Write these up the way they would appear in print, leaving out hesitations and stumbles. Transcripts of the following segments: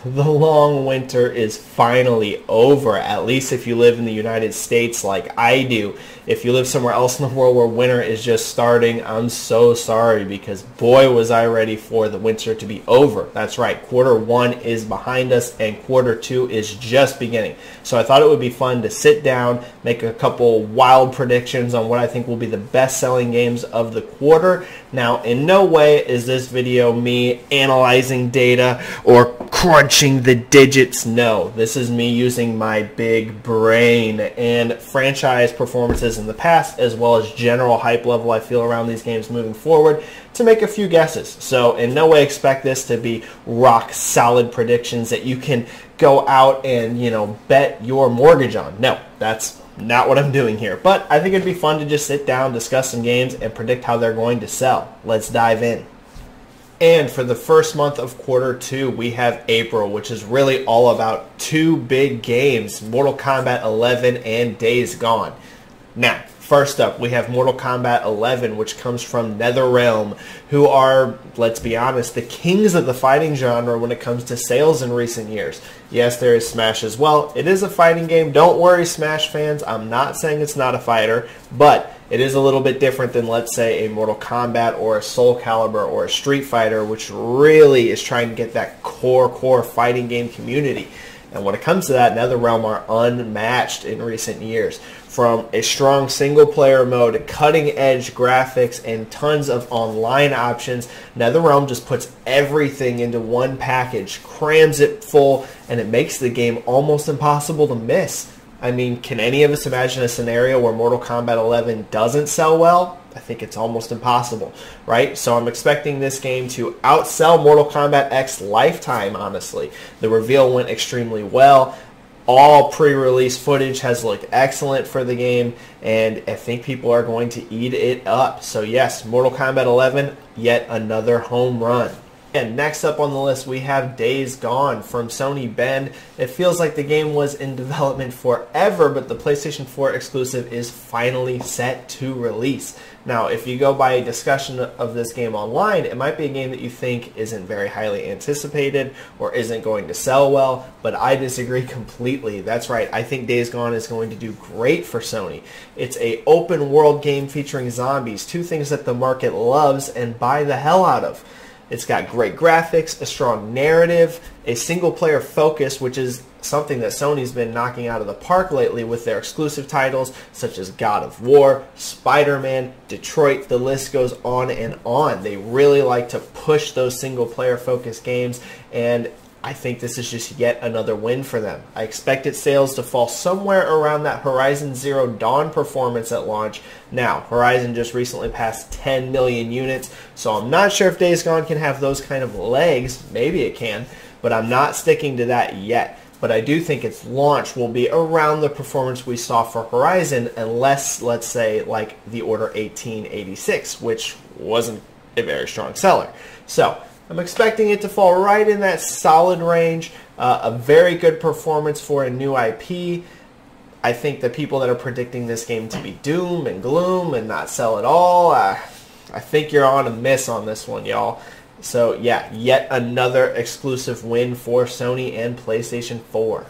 The long winter is finally over, at least if you live in the United States like I do. If you live somewhere else in the world where winter is just starting, I'm so sorry, because boy was I ready for the winter to be over. That's right, quarter one is behind us and quarter two is just beginning. So I thought it would be fun to sit down, make a couple wild predictions on what I think will be the best-selling games of the quarter. Now, in no way is this video me analyzing data or crunching the digits. No, this is me using my big brain and franchise performances in the past, as well as general hype level I feel around these games moving forward, to make a few guesses. So in no way expect this to be rock solid predictions that you can go out and, bet your mortgage on. No, that's not what I'm doing here. But I think it'd be fun to just sit down, discuss some games, and predict how they're going to sell. Let's dive in. And for the first month of quarter two, we have April, which is really all about two big games, Mortal Kombat 11 and Days Gone. Now, first up, we have Mortal Kombat 11, which comes from NetherRealm, who are, let's be honest, the kings of the fighting genre when it comes to sales in recent years. Yes, there is Smash as well. It is a fighting game. Don't worry, Smash fans. I'm not saying it's not a fighter, but it is a little bit different than, let's say, a Mortal Kombat or a Soul Calibur or a Street Fighter, which really is trying to get that core fighting game community. And when it comes to that, NetherRealm are unmatched in recent years. From a strong single-player mode, cutting-edge graphics, and tons of online options, NetherRealm just puts everything into one package, crams it full, and it makes the game almost impossible to miss. I mean, can any of us imagine a scenario where Mortal Kombat 11 doesn't sell well? I think it's almost impossible, right? So I'm expecting this game to outsell Mortal Kombat X Lifetime, honestly. The reveal went extremely well. All pre-release footage has looked excellent for the game, and I think people are going to eat it up. So yes, Mortal Kombat 11, yet another home run. And next up on the list, we have Days Gone from Sony Bend. It feels like the game was in development forever, but the PlayStation 4 exclusive is finally set to release. Now, if you go by a discussion of this game online, it might be a game that you think isn't very highly anticipated or isn't going to sell well, but I disagree completely. That's right, I think Days Gone is going to do great for Sony. It's an open world game featuring zombies, two things that the market loves and buy the hell out of. It's got great graphics, a strong narrative, a single-player focus, which is something that Sony's been knocking out of the park lately with their exclusive titles, such as God of War, Spider-Man, Detroit, the list goes on and on. They really like to push those single-player focused games, and I think this is just yet another win for them. I expected sales to fall somewhere around that Horizon Zero Dawn performance at launch. Now, Horizon just recently passed 10 million units, so I'm not sure if Days Gone can have those kind of legs. Maybe it can, but I'm not sticking to that yet. But I do think its launch will be around the performance we saw for Horizon, unless, let's say, like the Order 1886, which wasn't a very strong seller. So I'm expecting it to fall right in that solid range, a very good performance for a new IP. I think the people that are predicting this game to be doom and gloom and not sell at all, I think you're on a miss on this one, y'all. So yeah, yet another exclusive win for Sony and PlayStation 4.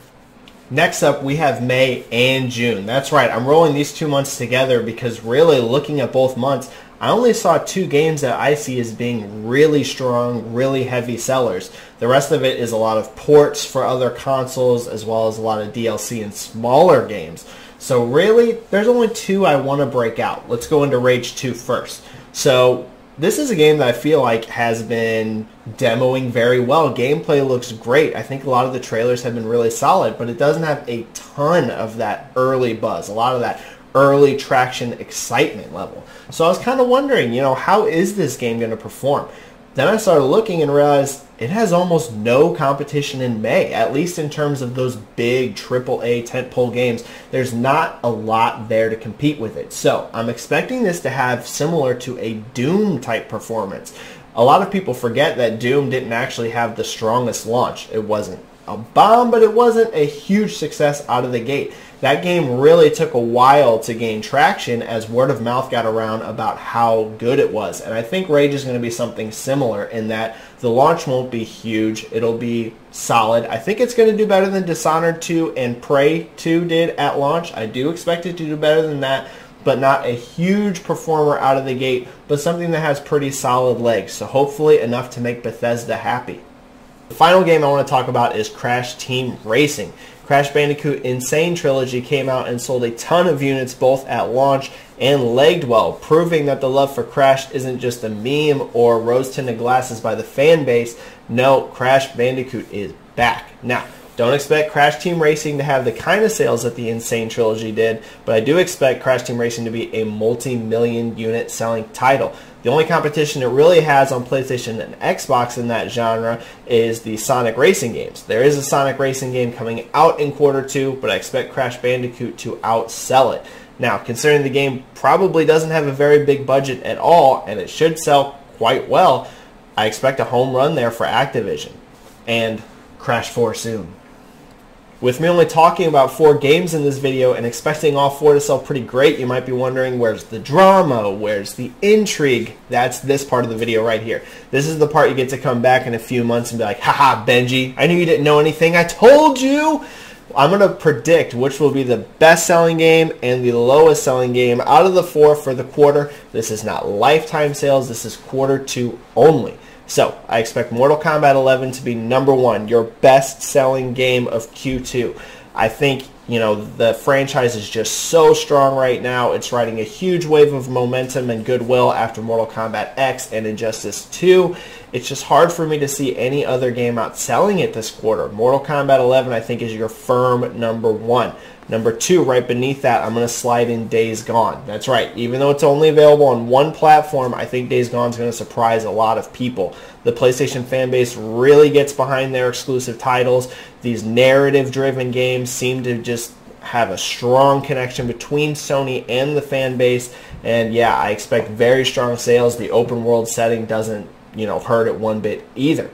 Next up, we have May and June. That's right, I'm rolling these 2 months together because really looking at both months, I only saw two games that I see as being really strong, really heavy sellers. The rest of it is a lot of ports for other consoles, as well as a lot of DLC and smaller games. So really, there's only two I want to break out. Let's go into Rage 2 first. So this is a game that I feel like has been demoing very well. Gameplay looks great. I think a lot of the trailers have been really solid, but it doesn't have a ton of that early buzz, a lot of that early traction excitement level. So I was kind of wondering, how is this game going to perform? Then I started looking and realized it has almost no competition in May, at least in terms of those big AAA tentpole games. There's not a lot there to compete with it. So I'm expecting this to have similar to a Doom type performance. A lot of people forget that Doom didn't actually have the strongest launch. It wasn't a bomb, but it wasn't a huge success out of the gate. That game really took a while to gain traction as word of mouth got around about how good it was. And I think Rage is going to be something similar in that The launch won't be huge. It'll be solid. I think it's going to do better than Dishonored 2 and Prey 2 did at launch. I do expect it to do better than that, but not a huge performer out of the gate, but something that has pretty solid legs. So hopefully enough to make Bethesda happy. The final game I want to talk about is Crash Team Racing. Crash Bandicoot N. Sane Trilogy came out and sold a ton of units both at launch and legged well, proving that the love for Crash isn't just a meme or rose-tinted glasses by the fan base. No, Crash Bandicoot is back. Now, don't expect Crash Team Racing to have the kind of sales that the N. Sane Trilogy did, but I do expect Crash Team Racing to be a multi-million unit selling title. The only competition it really has on PlayStation and Xbox in that genre is the Sonic Racing games. There is a Sonic Racing game coming out in Q2, but I expect Crash Bandicoot to outsell it. Now, considering the game probably doesn't have a very big budget at all, and it should sell quite well, I expect a home run there for Activision. And Crash 4 soon. With me only talking about 4 games in this video and expecting all 4 to sell pretty great, you might be wondering, where's the drama? Where's the intrigue? That's this part of the video right here. This is the part you get to come back in a few months and be like, haha, Benji, I knew you didn't know anything. I told you! I'm going to predict which will be the best-selling game and the lowest-selling game out of the 4 for the quarter. This is not lifetime sales. This is Q2 only. So, I expect Mortal Kombat 11 to be #1, your best-selling game of Q2. I think, you know, the franchise is just so strong right now. It's riding a huge wave of momentum and goodwill after Mortal Kombat X and Injustice 2. It's just hard for me to see any other game outselling it this quarter. Mortal Kombat 11, I think, is your firm #1. #2, right beneath that, I'm going to slide in Days Gone. That's right. Even though it's only available on one platform, I think Days Gone is going to surprise a lot of people. The PlayStation fan base really gets behind their exclusive titles. These narrative-driven games seem to just have a strong connection between Sony and the fan base. And yeah, I expect very strong sales. The open world setting doesn't, you know, hurt it one bit either.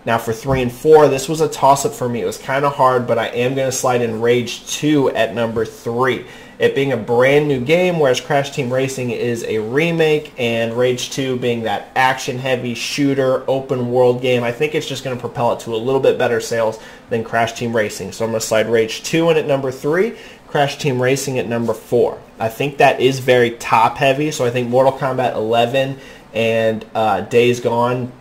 Now for 3 and 4, this was a toss-up for me. It was kind of hard, but I am going to slide in Rage 2 at #3. It being a brand new game, whereas Crash Team Racing is a remake, and Rage 2 being that action-heavy shooter, open-world game, I think it's just going to propel it to a little bit better sales than Crash Team Racing. So I'm going to slide Rage 2 in at #3, Crash Team Racing at #4. I think that is very top-heavy, so I think Mortal Kombat 11 and Days Gone,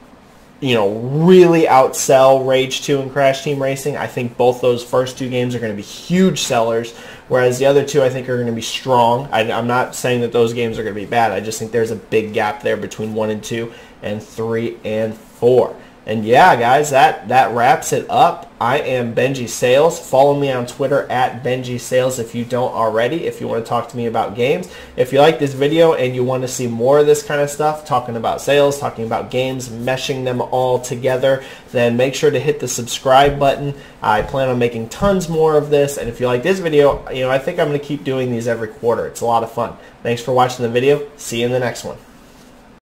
you know, really outsell Rage 2 and Crash Team Racing. I think both those first 2 games are going to be huge sellers, whereas the other 2 I think are going to be strong. I'm not saying that those games are going to be bad. I just think there's a big gap there between 1 and 2 and 3 and 4. And yeah, guys, that wraps it up. I am Benji Sales. Follow me on Twitter at Benji Sales if you don't already, if you want to talk to me about games. If you like this video and you want to see more of this kind of stuff, talking about sales, talking about games, meshing them all together, then make sure to hit the subscribe button. I plan on making tons more of this, and if you like this video, you know, I think I'm going to keep doing these every quarter. It's a lot of fun. Thanks for watching the video. See you in the next one.